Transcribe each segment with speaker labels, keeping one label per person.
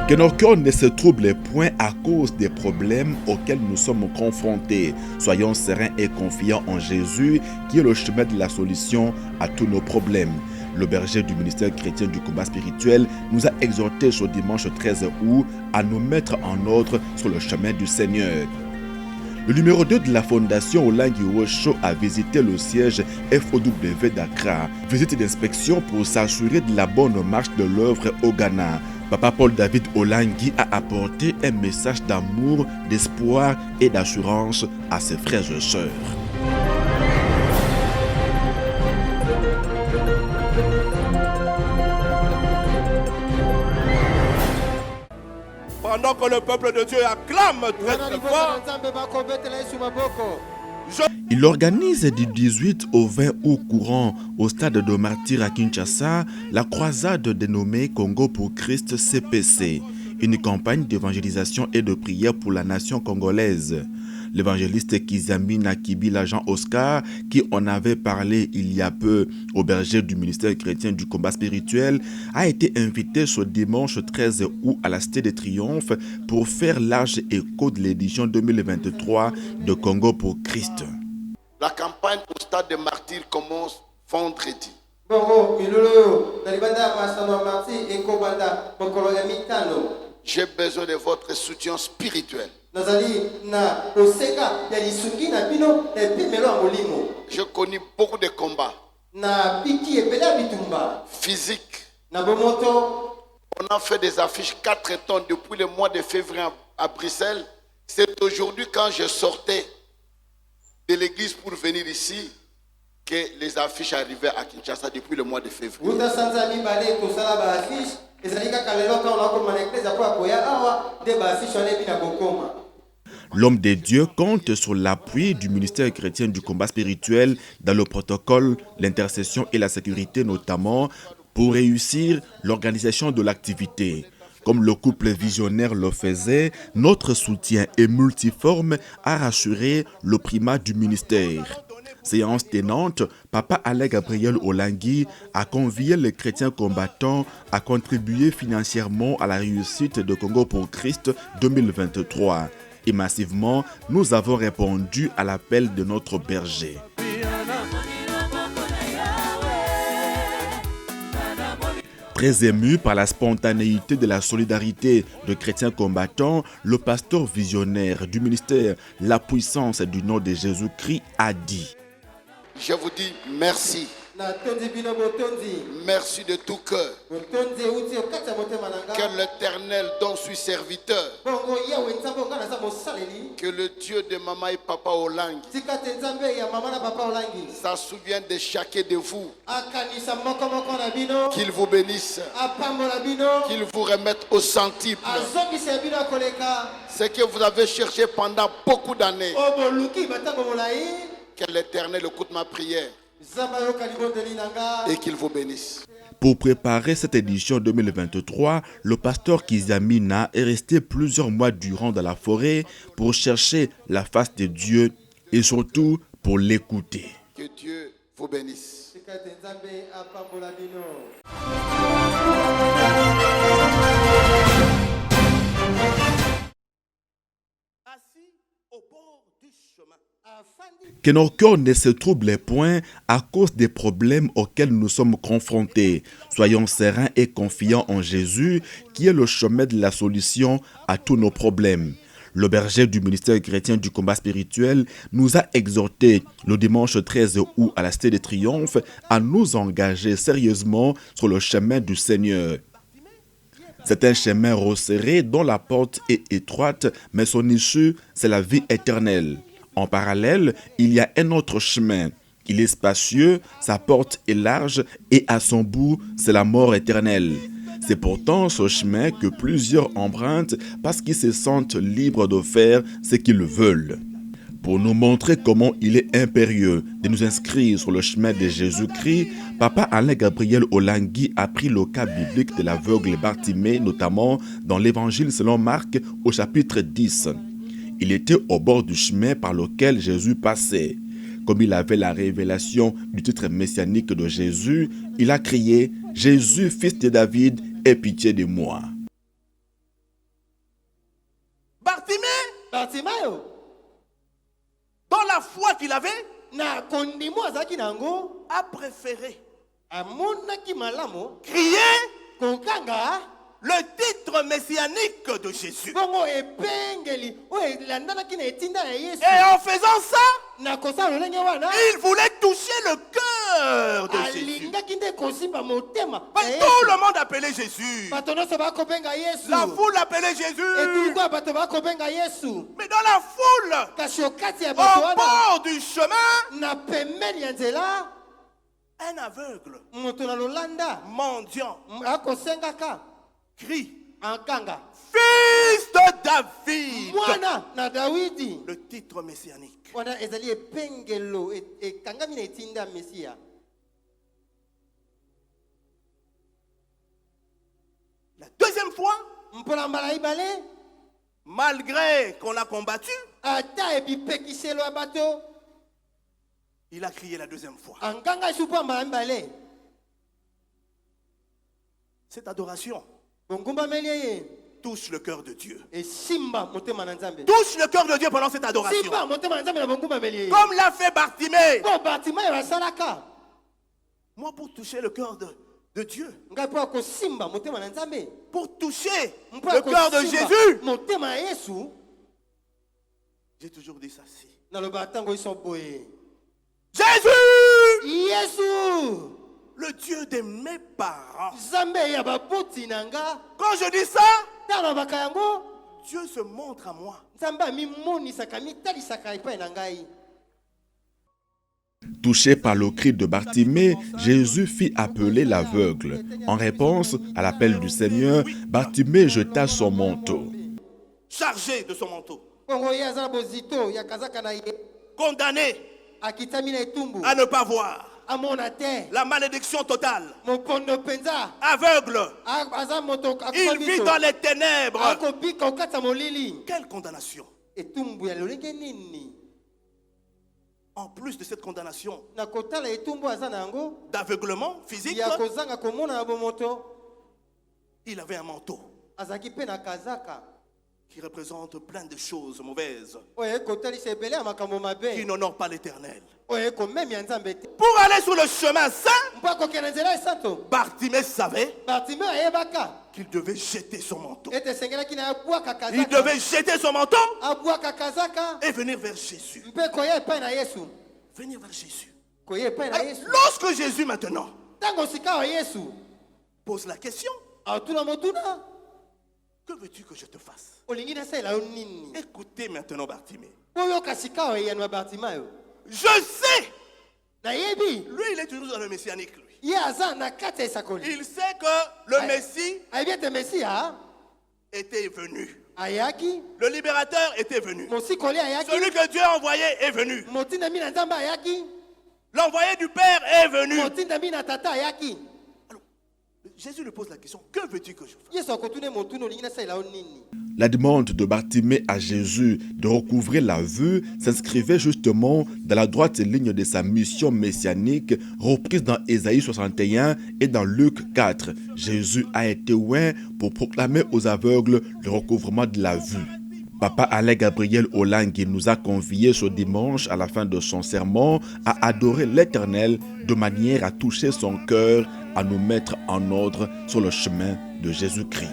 Speaker 1: Que nos cœurs ne se troublent point à cause des problèmes auxquels nous sommes confrontés. Soyons sereins et confiants en Jésus, qui est le chemin de la solution à tous nos problèmes. Le berger du ministère chrétien du combat spirituel nous a exhortés ce dimanche 13 août à nous mettre en ordre sur le chemin du Seigneur. Le numéro 2 de la fondation Olangi Osho a visité le siège FOW d'Accra. Visite d'inspection pour s'assurer de la bonne marche de l'œuvre au Ghana. Papa Paul David Olangi a apporté un message d'amour, d'espoir et d'assurance à ses frères et sœurs.
Speaker 2: Pendant que le peuple de Dieu acclame très fort,
Speaker 1: il organise du 18 au 20 août courant au stade de Martyrs à Kinshasa la croisade dénommée Congo pour Christ CPC, une campagne d'évangélisation et de prière pour la nation congolaise. L'évangéliste Kizamina Kibila Jean Oscar, qui en avait parlé il y a peu au berger du ministère chrétien du combat spirituel, a été invité ce dimanche 13 août à la Cité des Triomphes pour faire large écho de l'édition 2023 de Congo pour Christ.
Speaker 3: La campagne au stade des Martyrs commence vendredi. J'ai besoin de votre soutien spirituel. Je connais beaucoup de combats physiques. On a fait des affiches 4 temps depuis le mois de février à Bruxelles. C'est aujourd'hui quand je sortais de l'église pour venir ici que les affiches arrivaient à Kinshasa depuis le mois de février.
Speaker 1: L'homme de Dieu compte sur l'appui du ministère chrétien du combat spirituel dans le protocole, l'intercession et la sécurité notamment pour réussir l'organisation de l'activité. Comme le couple visionnaire le faisait, notre soutien est multiforme à rassurer le primat du ministère. Séance tenante, Papa Alain Gabriel Olangi a convié les chrétiens combattants à contribuer financièrement à la réussite de Congo pour Christ 2023. Et massivement, nous avons répondu à l'appel de notre berger. Très ému par la spontanéité de la solidarité de chrétiens combattants, le pasteur visionnaire du ministère La Puissance du nom de Jésus-Christ a dit:
Speaker 3: Je vous dis merci. Merci de tout cœur. Que l'Éternel dont suis serviteur, que le Dieu de maman et papa Olangi ça souvient de chacun de vous, qu'il vous bénisse, qu'il vous remette au centuple ce que vous avez cherché pendant beaucoup d'années. Que l'Éternel écoute ma prière et qu'il vous bénisse.
Speaker 1: Pour préparer cette édition 2023, le pasteur Kizamina est resté plusieurs mois durant dans la forêt pour chercher la face de Dieu et surtout pour l'écouter.
Speaker 3: Que Dieu vous bénisse.
Speaker 2: assis au bord du chemin.
Speaker 1: Que nos cœurs ne se troublent point à cause des problèmes auxquels nous sommes confrontés. Soyons sereins et confiants en Jésus, qui est le chemin de la solution à tous nos problèmes. Le berger du ministère chrétien du combat spirituel nous a exhortés le dimanche 13 août à la Cité des Triomphes à nous engager sérieusement sur le chemin du Seigneur. C'est un chemin resserré dont la porte est étroite, mais son issue, c'est la vie éternelle. En parallèle, il y a un autre chemin. Il est spacieux, sa porte est large et à son bout, c'est la mort éternelle. C'est pourtant ce chemin que plusieurs empruntent parce qu'ils se sentent libres de faire ce qu'ils veulent. Pour nous montrer comment il est impérieux de nous inscrire sur le chemin de Jésus-Christ, Papa Alain Gabriel Olangi a pris le cas biblique de l'aveugle Bartimée, notamment dans l'Évangile selon Marc au chapitre 10. Il était au bord du chemin par lequel Jésus passait. Comme il avait la révélation du titre messianique de Jésus, il a crié « Jésus, fils de David, aie pitié de moi ».
Speaker 4: Bartimayo,
Speaker 2: dans la foi qu'il avait,
Speaker 4: na kondimo azaki nango,
Speaker 2: a préféré
Speaker 4: amonaki malamo,
Speaker 2: crier
Speaker 4: kokanga,
Speaker 2: le titre messianique de Jésus.
Speaker 4: bongo epengeli, o elandanaki na etinda ya Yesu.
Speaker 2: Et en faisant ça,
Speaker 4: Na kosala lolenge wana,
Speaker 2: il voulait toucher le cœur de Jésus.
Speaker 4: alingaki nde kosimba motema.
Speaker 2: Mais tout le monde appelait Jésus.
Speaker 4: Bato nyonso bakobenga Yesu.
Speaker 2: La foule appelait Jésus.
Speaker 4: Etuluku ya bato bakobenga Yesu.
Speaker 2: Mais dans la foule,
Speaker 4: Kasi okati ya bato
Speaker 2: au
Speaker 4: wana,
Speaker 2: bord du chemin,
Speaker 4: na pembeni ya nzela,
Speaker 2: un aveugle,
Speaker 4: moto na lolanda,
Speaker 2: mendiant,
Speaker 4: akosengaka,
Speaker 2: crie,
Speaker 4: ankanga,
Speaker 2: Fils de David.
Speaker 4: mwana na Dawidi.
Speaker 2: Le titre messianique.
Speaker 4: Wana ezali epengelo, ekangami na etinda Mesia.
Speaker 2: La deuxième fois,
Speaker 4: Mpona mbala ibale,
Speaker 2: malgré qu'on l'a combattu,
Speaker 4: ata ebipekiselo ya bato,
Speaker 2: il a crié la deuxième fois.
Speaker 4: ankanga esupu ya mbala mibale.
Speaker 2: Cette adoration
Speaker 4: Bongumbameli ye,
Speaker 2: touche le cœur de Dieu.
Speaker 4: esimba motema na Nzambe.
Speaker 2: Touche le cœur de Dieu pendant cette adoration.
Speaker 4: Simba motema na Nzambe na bongumbameli ye.
Speaker 2: Comme l'a fait Bartimée.
Speaker 4: Po Bartimayo asalaka.
Speaker 2: Moi, pour toucher le cœur de Dieu,
Speaker 4: Ngai po akosimba motema na Nzambe.
Speaker 2: pour toucher
Speaker 4: Mpo
Speaker 2: le cœur de
Speaker 4: akosimba
Speaker 2: Jésus,
Speaker 4: motema ya Yesu.
Speaker 2: j'ai toujours dit ça si.
Speaker 4: Naloba tango iso boye.
Speaker 2: Jésus,
Speaker 4: Yesu,
Speaker 2: le Dieu de mes parents.
Speaker 4: Nzambe ya baboti na nga.
Speaker 2: Quand je dis ça,
Speaker 4: Tala baka yango,
Speaker 2: Dieu se montre à moi.
Speaker 4: Nzambe amimonisaka mitalisaka epai na ngai.
Speaker 1: Touché par le cri de Bartimée, Jésus fit appeler l'aveugle. En réponse à l'appel du Seigneur, Bartimée jeta son manteau.
Speaker 2: Chargé de son manteau.
Speaker 4: Kongo ye aza na bozito ya kazaka na ye.
Speaker 2: Condamné
Speaker 4: Akitami na etumbu.
Speaker 2: à ne pas voir.
Speaker 4: Amona te.
Speaker 2: La malédiction totale.
Speaker 4: Mopondo penza.
Speaker 2: Aveugle.
Speaker 4: Aza moto
Speaker 2: Il vit dans les ténèbres.
Speaker 4: akobika okatisa molili.
Speaker 2: Quelle condamnation.
Speaker 4: Etumbu ya lolenge nini?
Speaker 2: En plus de cette condamnation
Speaker 4: Na kotala etumbu aza na yango,
Speaker 2: d'aveuglement physique,
Speaker 4: ya kozanga komona na bomoto,
Speaker 2: il avait un manteau
Speaker 4: azaki pe na kazaka.
Speaker 2: qui représente plein de choses mauvaises
Speaker 4: Oye kotalisa ebele ya makambo
Speaker 2: qui
Speaker 4: mabe.
Speaker 2: n'honorent pas l'Éternel.
Speaker 4: Oye komemi ya Nzambe te.
Speaker 2: Pour aller sur le chemin saint,
Speaker 4: Mpo akokende nzela esanto.
Speaker 2: Bartimée savait
Speaker 4: Bartimeo ayebaka
Speaker 2: qu'il devait jeter son manteau.
Speaker 4: ete esengelaki na abwaka
Speaker 2: Il
Speaker 4: kazaka.
Speaker 2: devait jeter son manteau
Speaker 4: Abwaka kazaka
Speaker 2: et venir vers Jésus.
Speaker 4: mpe koya epai na Yesu.
Speaker 2: Venir vers Jésus.
Speaker 4: Koya epai na
Speaker 2: Alors,
Speaker 4: Yesu.
Speaker 2: lorsque Jésus maintenant
Speaker 4: Ntango sika wa Yesu
Speaker 2: pose la question,
Speaker 4: atuna motuna,
Speaker 2: que veux-tu que je te fasse?
Speaker 4: olingi nasalela yo nini?
Speaker 2: Écoutez maintenant Bartimée.
Speaker 4: Oyoka sika wa eyano ya Bartimayo.
Speaker 2: Je sais,
Speaker 4: Nayebi
Speaker 2: lui il est toujours dans le messianique, lui.
Speaker 4: ye aza na kati ya esakoli.
Speaker 2: Il sait que le Messie
Speaker 4: Ayebi ete Mesia
Speaker 2: était venu.
Speaker 4: ayaki,
Speaker 2: Le libérateur était venu.
Speaker 4: mosikoli ayaki,
Speaker 2: Celui que Dieu a envoyé est venu.
Speaker 4: motindami na Nzambe ayaki,
Speaker 2: L'envoyé du Père est venu.
Speaker 4: motindami na tata ayaki.
Speaker 2: Alors, Jésus lui pose la question, que veux-tu que je fasse?
Speaker 4: Yesu akotuna motuna olingi nasalela yo nini?
Speaker 1: La demande de Bartimée à Jésus de recouvrer la vue s'inscrivait justement dans la droite ligne de sa mission messianique reprise dans Ésaïe 61 et dans Luc 4. Jésus a été oint pour proclamer aux aveugles le recouvrement de la vue. Papa Alain Gabriel Olangui nous a conviés ce dimanche à la fin de son sermon à adorer l'Éternel de manière à toucher son cœur, à nous mettre en ordre sur le chemin de Jésus-Christ.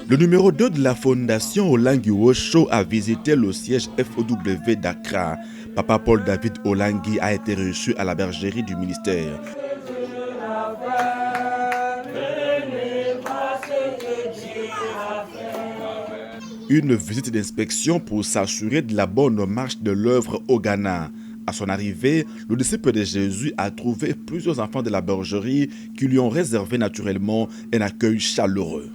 Speaker 1: Le numéro 2 de la fondation Olangui Osho a visité le siège FOW d'Accra. Papa Paul David Olangui a été reçu à la bergerie du ministère. Une visite d'inspection pour s'assurer de la bonne marche de l'œuvre au Ghana. À son arrivée, le disciple de Jésus a trouvé plusieurs enfants de la bergerie qui lui ont réservé naturellement un accueil chaleureux.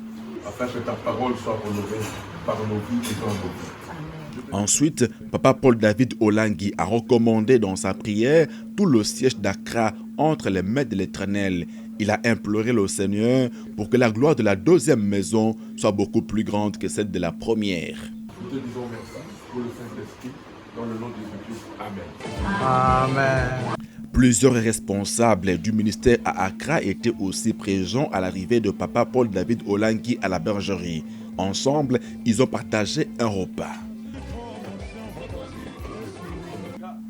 Speaker 5: Afin que ta parole soit honorée par nos vies et dans nos vies.
Speaker 1: Ensuite, Papa Paul David Olangui a recommandé dans sa prière tout le siège d'Accra entre les mains de l'Éternel Il a imploré le Seigneur pour que la gloire de la deuxième maison soit beaucoup plus grande que celle de la première.
Speaker 5: Nous te disons merci pour le Saint-Esprit, dans le nom de Jésus-Christ. Amen.
Speaker 6: Amen.
Speaker 1: Plusieurs responsables du ministère à Accra étaient aussi présents à l'arrivée de Papa Paul David Olangi à la bergerie. Ensemble, ils ont partagé un repas.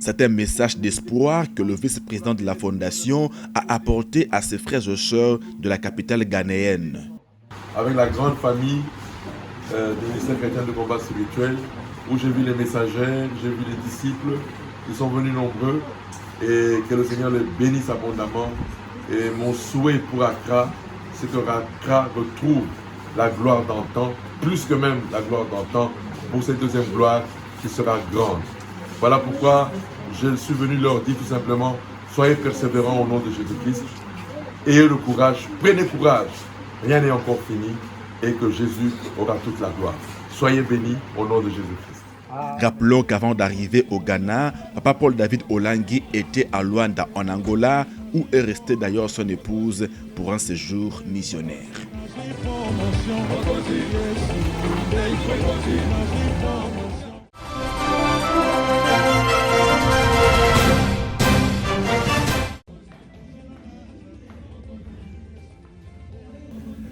Speaker 1: C'est un message d'espoir que le vice-président de la fondation a apporté à ses frères et sœurs de la capitale ghanéenne.
Speaker 5: Avec la grande famille du ministère chrétien de combat spirituel, où j'ai vu les messagers, j'ai vu les disciples, ils sont venus nombreux, et que le Seigneur les bénisse abondamment. Et mon souhait pour Accra, c'est que Accra retrouve la gloire d'antan, plus que même la gloire d'antan, pour cette deuxième gloire qui sera grande. Voilà pourquoi je suis venu leur dire tout simplement, soyez persévérants au nom de Jésus-Christ, ayez le courage, prenez courage, rien n'est encore fini et que Jésus aura toute la gloire. Soyez bénis au nom de Jésus-Christ.
Speaker 1: Rappelons qu'avant d'arriver au Ghana, Papa Paul David Olangi était à Luanda en Angola, où est restée d'ailleurs son épouse pour un séjour missionnaire.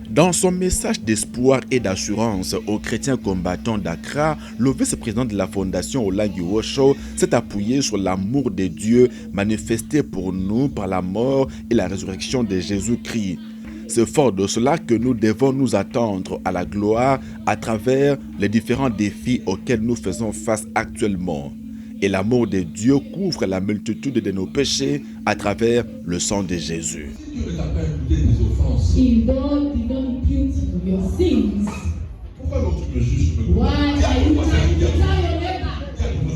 Speaker 1: Dans son message d'espoir et d'assurance aux chrétiens combattants d'Accra, le vice-président de la fondation Olangi Osho s'est appuyé sur l'amour de Dieu manifesté pour nous par la mort et la résurrection de Jésus-Christ. C'est fort de cela que nous devons nous attendre à la gloire à travers les différents défis auxquels nous faisons face actuellement. Et l'amour de Dieu couvre la multitude de nos péchés à travers le sang de Jésus.
Speaker 7: If God did not impute your sins, why are you trying to tell your neighbor?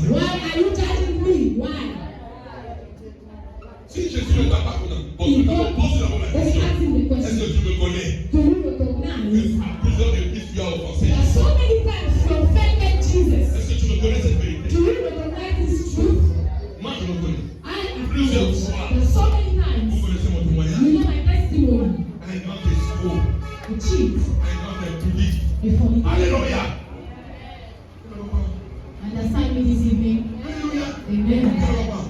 Speaker 7: Why are you judging me? Why? If God is asking the question, do you recognize there are so many times you offended Jesus? Do you recognize this truth? I acknowledge there are so many times you know my testimony. You cheat. You fornicate.
Speaker 5: Alléluia.
Speaker 7: Understand me this evening? Amen.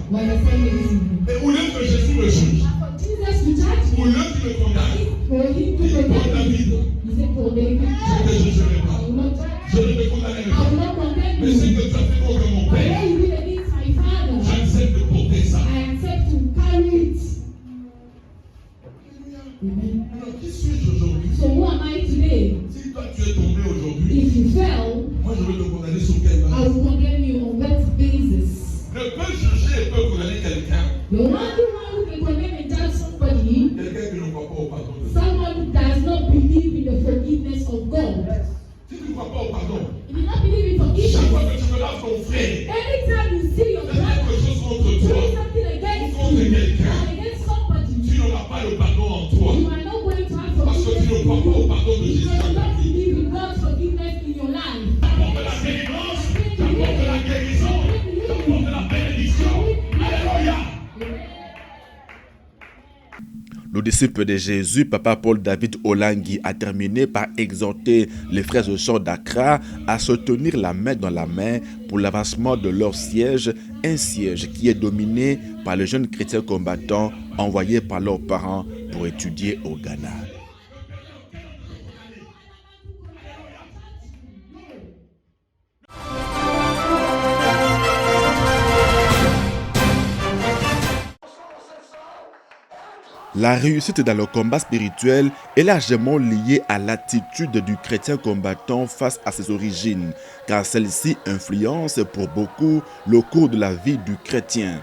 Speaker 7: You understand me this evening?
Speaker 5: Et au lieu que Jésus me juge,
Speaker 7: For Jesus to judge
Speaker 5: au
Speaker 7: me,
Speaker 5: lieu qu'il me condamne,
Speaker 7: for him to
Speaker 5: il dit pour
Speaker 7: protect me.
Speaker 5: David,
Speaker 7: He said for David,
Speaker 5: je ne te jugerai
Speaker 7: I
Speaker 5: pas.
Speaker 7: will not
Speaker 5: Je
Speaker 7: judge.
Speaker 5: ne te condamnerai
Speaker 7: I will
Speaker 5: pas.
Speaker 7: not condemn
Speaker 5: Mais ce
Speaker 7: you.
Speaker 5: que tu as fait contre mon
Speaker 7: But
Speaker 5: père,
Speaker 7: what you did against my father,
Speaker 5: j'accepte de porter ça.
Speaker 7: I accept to carry it. Amen.
Speaker 5: Alors, qui suis-je aujourd'hui?
Speaker 7: So who am I today?
Speaker 5: Si toi tu es tombé aujourd'hui,
Speaker 7: If you fell,
Speaker 5: moi je vais te condamner sur quelle
Speaker 7: I
Speaker 5: base?
Speaker 7: will condemn you on what basis?
Speaker 5: Ne peut juger et peut condamner quelqu'un.
Speaker 7: The only one who can condemn and judge somebody,
Speaker 5: Quelqu'un qui ne croit pas au pardon de Dieu.
Speaker 7: someone who does not believe in the forgiveness of God.
Speaker 5: Si tu ne crois pas au pardon,
Speaker 7: If you don't believe in
Speaker 5: chaque fois
Speaker 7: forgiveness,
Speaker 5: que tu me laves ton frère,
Speaker 7: anytime you see your
Speaker 5: c'est
Speaker 7: brother
Speaker 5: quelque chose contre
Speaker 7: doing
Speaker 5: toi.
Speaker 7: something against
Speaker 5: Contre
Speaker 7: you,
Speaker 5: quelqu'un.
Speaker 7: or against somebody,
Speaker 5: Tu n'auras pas le pardon en toi.
Speaker 7: you are not going to have
Speaker 5: Parce que tu ne
Speaker 7: forgiveness
Speaker 5: crois pas au
Speaker 7: in you.
Speaker 5: pardon de Jésus.
Speaker 7: Because you don't believe in God's forgiveness in your life.
Speaker 5: T'apportes la délivrance, t'apportes la guérison, t'apportes la bénédiction. Alléluia.
Speaker 1: Le disciple de Jésus, Papa Paul David Olangi, a terminé par exhorter les frères et sœurs d'Accra à se tenir la main dans la main pour l'avancement de leur siège, un siège qui est dominé par les jeunes chrétiens combattants envoyés par leurs parents pour étudier au Ghana. La réussite dans le combat spirituel est largement liée à l'attitude du chrétien combattant face à ses origines, car celle-ci influence pour beaucoup le cours de la vie du chrétien.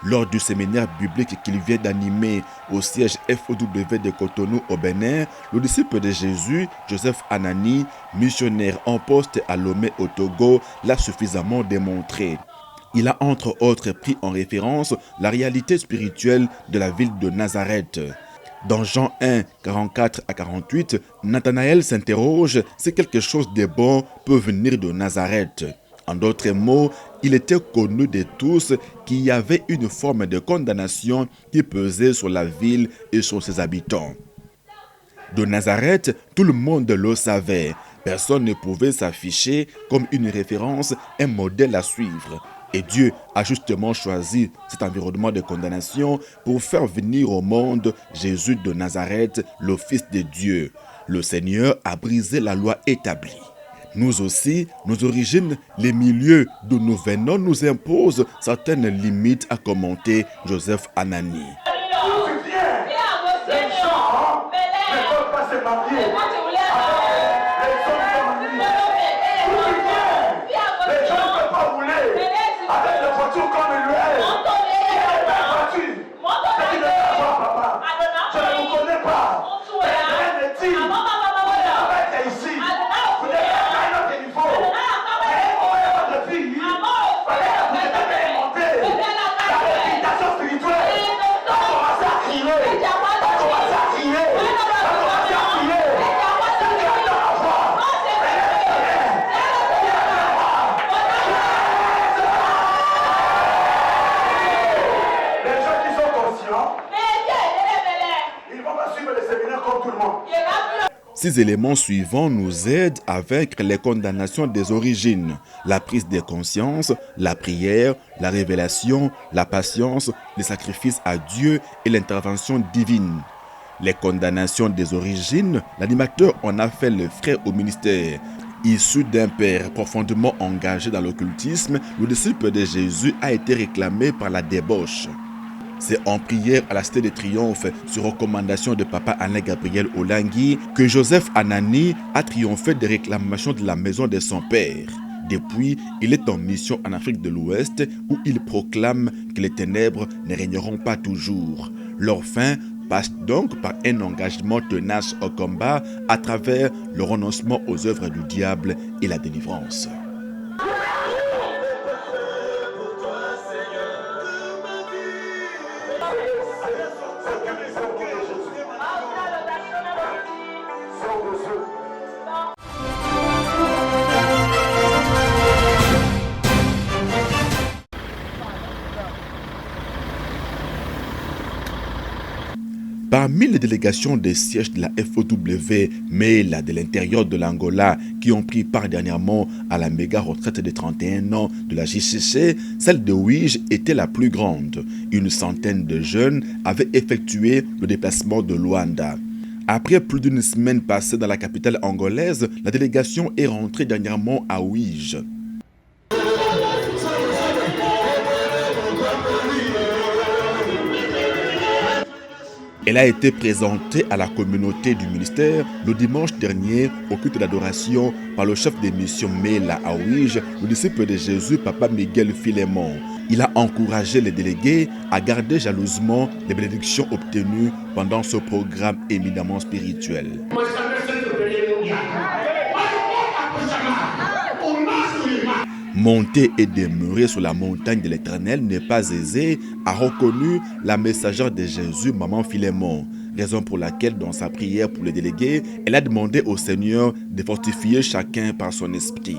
Speaker 1: Lors du séminaire biblique qu'il vient d'animer au siège FOW de Cotonou au Bénin, le disciple de Jésus, Joseph Anani, missionnaire en poste à Lomé au Togo, l'a suffisamment démontré. Il a entre autres pris en référence la réalité spirituelle de la ville de Nazareth. Dans Jean 1, 44 à 48, Nathanaël s'interroge si quelque chose de bon peut venir de Nazareth. En d'autres mots, il était connu de tous qu'il y avait une forme de condamnation qui pesait sur la ville et sur ses habitants. De Nazareth, tout le monde le savait. Personne ne pouvait s'afficher comme une référence, un modèle à suivre. Et Dieu a justement choisi cet environnement de condamnation pour faire venir au monde Jésus de Nazareth, le Fils de Dieu. Le Seigneur a brisé la loi établie. Nous aussi, nos origines, les milieux d'où nous venons nous imposent certaines limites, a commenté Joseph Anani. Ces éléments suivants nous aident à vaincre les condamnations des origines, la prise de conscience, la prière, la révélation, la patience, les sacrifices à Dieu et l'intervention divine. Les condamnations des origines, l'animateur en a fait le frais au ministère. Issu d'un père profondément engagé dans l'occultisme, le disciple de Jésus a été réclamé par la débauche. C'est en prière à la Cité de Triomphe, sur recommandation de Papa Alain Gabriel Olangui, que Joseph Anani a triomphé des réclamations de la maison de son père. Depuis, il est en mission en Afrique de l'Ouest, où il proclame que les ténèbres ne régneront pas toujours. Leur fin passe donc par un engagement tenace au combat à travers le renoncement aux œuvres du diable et la délivrance. Parmi les délégations des sièges de la FOW, MELA de l'intérieur de l'Angola, qui ont pris part dernièrement à la méga retraite de 31 ans de la JCC, celle de Ouige était la plus grande. Une centaine de jeunes avaient effectué le déplacement de Luanda. Après plus d'une semaine passée dans la capitale angolaise, la délégation est rentrée dernièrement à Ouige. Elle a été présentée à la communauté du ministère le dimanche dernier au culte d'adoration par le chef des missions MELA à Ouige, le disciple de Jésus, Papa Miguel Filémon. Il a encouragé les délégués à garder jalousement les bénédictions obtenues pendant ce programme éminemment spirituel. Monter et demeurer sur la montagne de l'Éternel n'est pas aisé, a reconnu la messagère de Jésus, Maman Filémon. Raison pour laquelle, dans sa prière pour les délégués, elle a demandé au Seigneur de fortifier chacun par son esprit.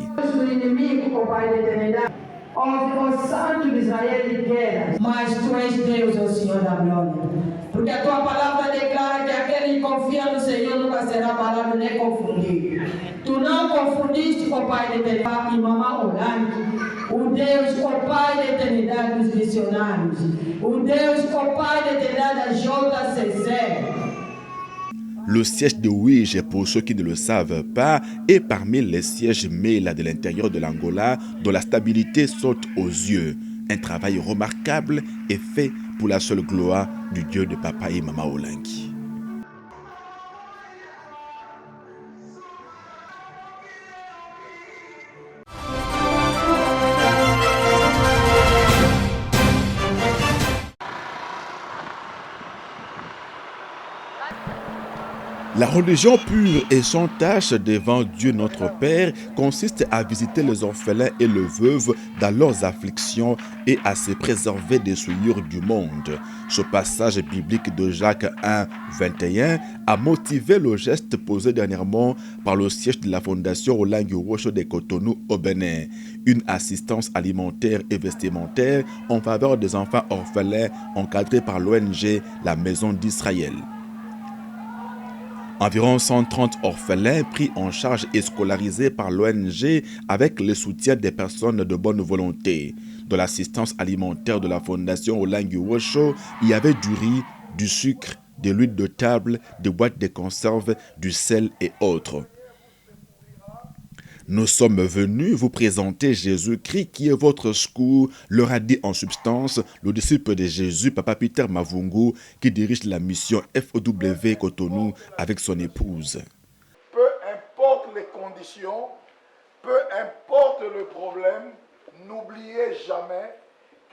Speaker 6: Aos santos de Israel de guerra, mas tu és Deus, ó Senhor da glória. Porque a tua palavra declara que aquele que confia no Senhor nunca será abalado nem confundido. Tu não confundiste com o Pai da eternidade e Mamá Olangui, o Deus, o Pai da eternidade dos missionários, o Deus, o Pai da eternidade da JCC.
Speaker 1: Le siège de Ouige, pour ceux qui ne le savent pas, est parmi les sièges MELA de l'intérieur de l'Angola dont la stabilité saute aux yeux. Un travail remarquable est fait pour la seule gloire du Dieu de Papa et Maman Olangui. La religion pure et sans tache devant Dieu notre Père consiste à visiter les orphelins et les veuves dans leurs afflictions et à se préserver des souillures du monde. Ce passage biblique de Jacques 1, 21 a motivé le geste posé dernièrement par le siège de la Fondation Olangue Wosho de Cotonou au Bénin. Une assistance alimentaire et vestimentaire en faveur des enfants orphelins encadrée par l'ONG La Maison d'Israël. Environ 130 orphelins pris en charge et scolarisés par l'ONG avec le soutien des personnes de bonne volonté. De l'assistance alimentaire de la Fondation Olangue Wosho, il y avait du riz, du sucre, de l'huile de table, des boîtes de conserve, du sel et autres. Nous sommes venus vous présenter Jésus-Christ qui est votre secours, leur a dit en substance le disciple de Jésus, Papa Peter Mavungu, qui dirige la mission FOW Cotonou avec son épouse.
Speaker 3: Peu importe les conditions, peu importe le problème, n'oubliez jamais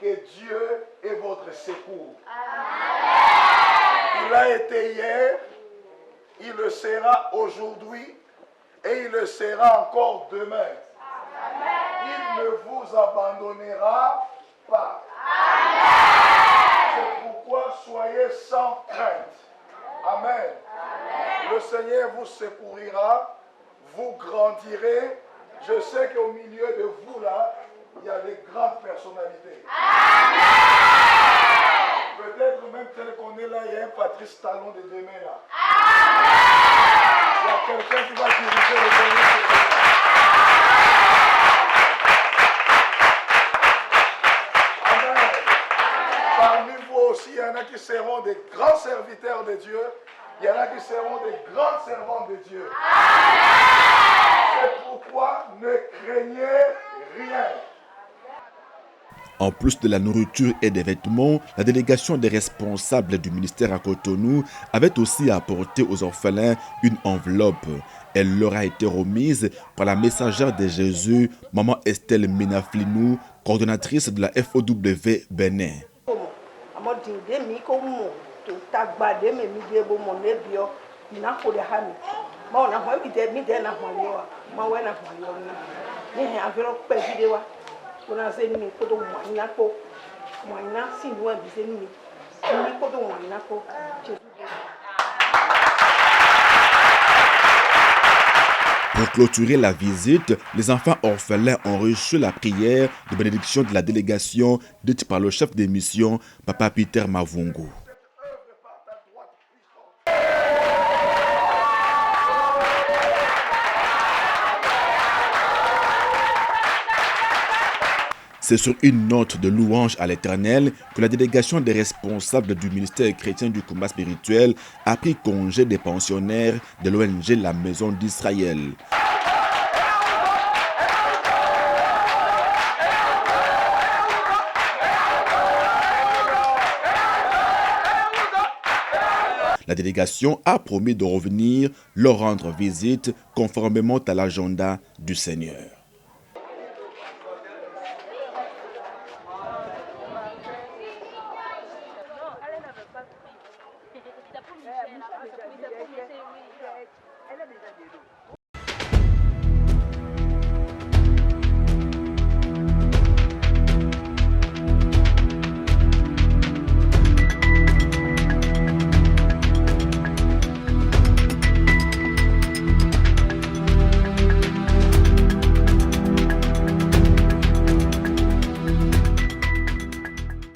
Speaker 3: que Dieu est votre secours. Amen. Il a été hier, il le sera aujourd'hui, et il le sera encore demain. Amen. Il ne vous abandonnera pas. Amen. C'est pourquoi soyez sans crainte. Amen. Amen. Le Seigneur vous secourira, vous grandirez. Je sais qu'au milieu de vous là, il y a des grandes personnalités. Amen. Peut-être même tel qu'on est là, il y a un Patrice Talon de demain là. Amen. Il y a quelqu'un qui va diriger le pays. Amen. Parmi vous aussi, il y en a qui seront des grands serviteurs de Dieu. Il y en a qui seront des grands servants de Dieu. Amen. C'est pourquoi ne craignez rien.
Speaker 1: En plus de la nourriture et des vêtements, la délégation des responsables du ministère à Cotonou avait aussi apporté aux orphelins une enveloppe. Elle leur a été remise par la messagère de Jésus, Maman Estelle Minaflinou, coordonnatrice de la FOW Bénin. Pour clôturer la visite, les enfants orphelins ont reçu la prière de bénédiction de la délégation dite par le chef de mission, Papa Peter Mavungu. C'est sur une note de louange à l'Éternel que la délégation des responsables du ministère chrétien du combat spirituel a pris congé des pensionnaires de l'ONG La Maison d'Israël. La délégation a promis de revenir leur rendre visite conformément à l'agenda du Seigneur.